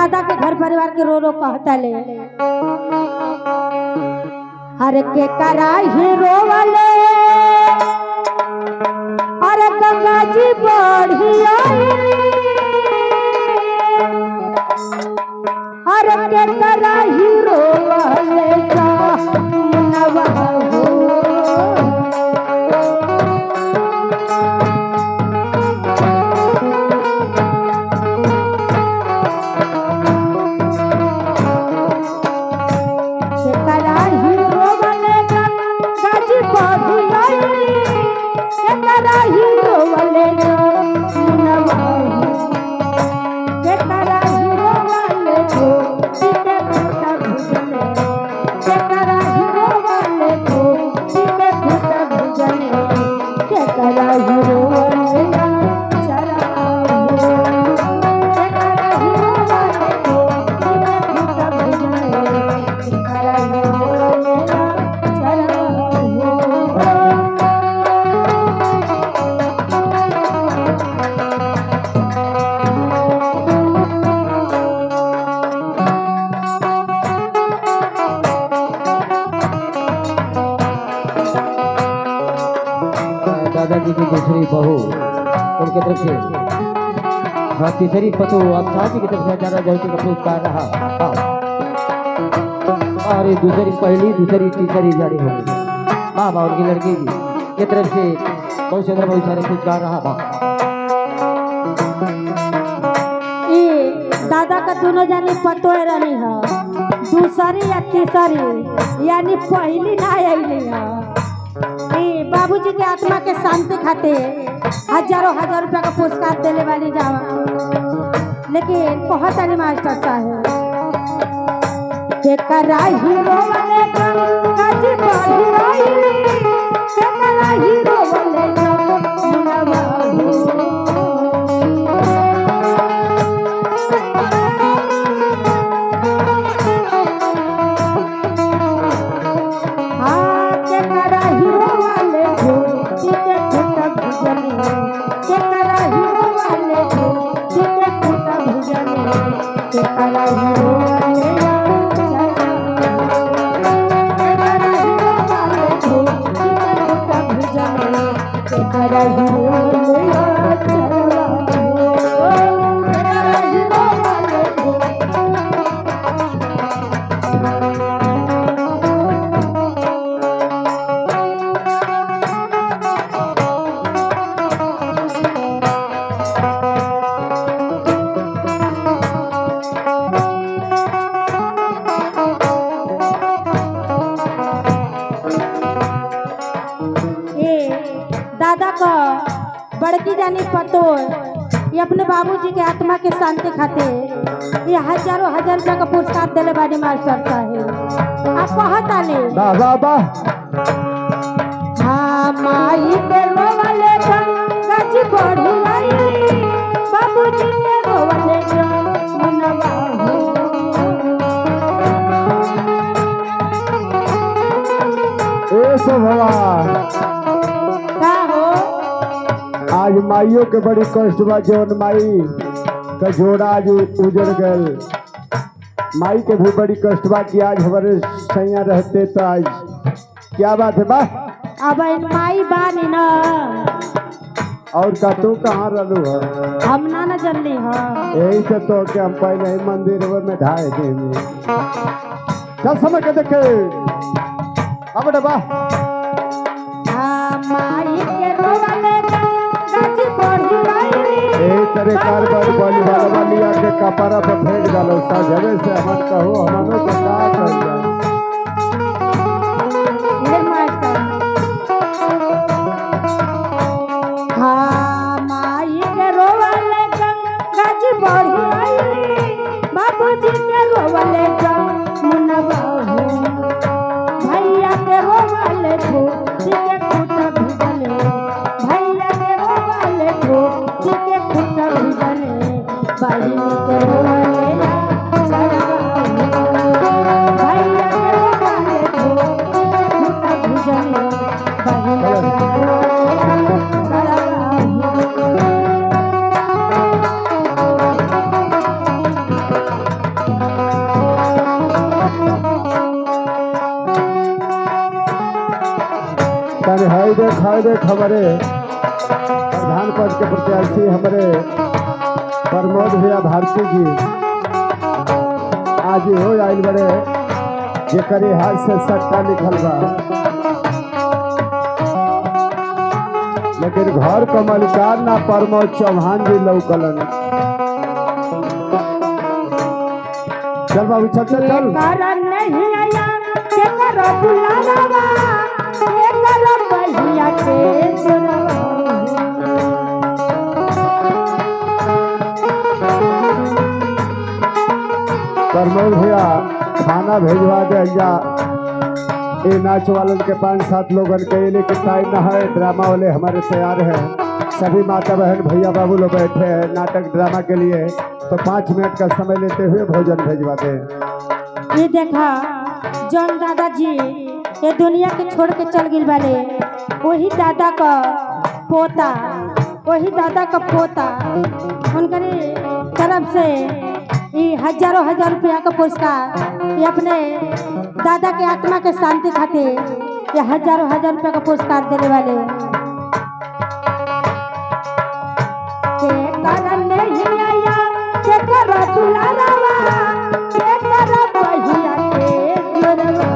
दादा के घर परिवार के रो रो कहता ले अरे के कराही रोवले अरे गंगा जी बढ़िया अरे के कराही रोवले का नवा हो दादाजी की दूसरी बहू उनकी तरफ से हाँ तीसरी पतु अक्षय जी की तरफ से दादा जयंती का पुरस्कार रहा और दूसरी पहली दूसरी तीसरी जारी होगी माँ बाप उनकी लड़की की तरफ से बहुत सुंदर बहुत सारे पुरस्कार रहा दादा का दोनों जानी पतो रही है दूसरी या तीसरी यानी पहली ना आई है बाबूजी के आत्मा के शांति खाते हजारों हजार रुपया का पुरस्कार देने वाली जावा लेकिन बहुत सारे मास्टर साहब के कराही रोवले गंगा जी बढ़िया के कराही रोवले नवा दादा का बड़की जानी पतो ये अपने बाबूजी के आत्मा के शांति खाते ये हजारों हजार रुपया का पुरस्कार देने वाले मास्टर साहब आप कहता नहीं बाबा हाँ माई के रोवले गंगा जी बढ़िया बाबूजी के रोवले नवा ए भगवान आज माइयों के बड़ी कष्ट बा जौन माई का जोड़ा आज उजड़ गल माई के भी बड़ी कष्ट बा कि आज हमारे सैया रहते तो आज क्या बात है बा अब माई बानी ना और का तू कहाँ रहलू है हम ना जल्दी हाँ यही से तो के हम पहले ही मंदिर में ढाए दे चल समय के देखे अब बा माई के रोवले तेरे कारबार वाली वाली आके कपारा पर फेंक डालो साझवे से हम कहो हमनो को का कर जा ये मास्टर हाँ माई के रोवले गंगा जी बढ़िया बाबूजी के रोवले मुनवा हो भैया के रोवले जी के खूटा भिजले भैया के रोवले जी के खूटा भिजले बहिनी के रोवले भैया देख हमारे प्रधान पद के प्रत्याशी हमारे प्रमोद भैया भारती जी आज हो आइल बड़े जेकर हाथ से सट्टा लिखल बा, लेकिन घर का मलिकार ना प्रमोद चौहान जी लौकलन। चल बाबू चल चल चल। कारण नहीं आया के करो बुलावा के करो भैया के प्रमोद भैया खाना भेजवा दे जा ये नाच वालन के 5-7 लोगन के लेकिन टाइम न है, ड्रामा वाले हमारे तैयार हैं, सभी माता बहन भैया बाबू लोग बैठे हैं नाटक ड्रामा के लिए, तो 5 मिनट का समय लेते हुए भोजन भेजवा दें। ये देखा जौन दादाजी ये दुनिया के छोड़ के चल गई वाले वही दादा का पोता, वही दादा का पोता उनके तरफ से ये हजारों हजार रुपया का पुरस्कार ये अपने दादा के आत्मा के शांति खातिर ये हजारों हजार रुपया का पुरस्कार देने वाले के कारण नहीं आया के करो दुलावा के करो भैया के जोरवा।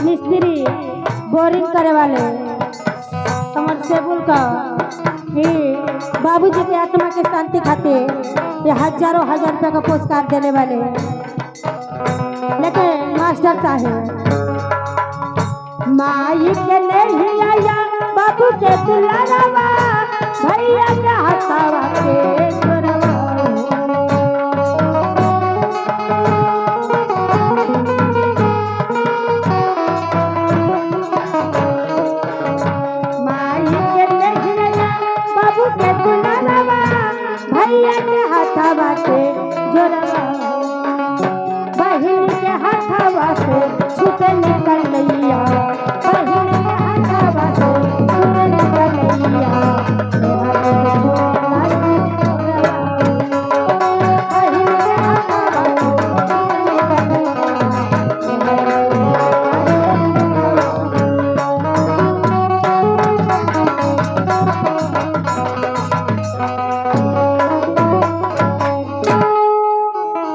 मिस्त्री बोरिंग करे वाले समरसेबुल का कि बाबूजी के आत्मा के शांति खातिर ये हजारों हजार रुपया का पुरस्कार देने वाले, लेकिन मास्टर साहब माई के नहीं आया बाबू के दुलावा भैया के हथावा के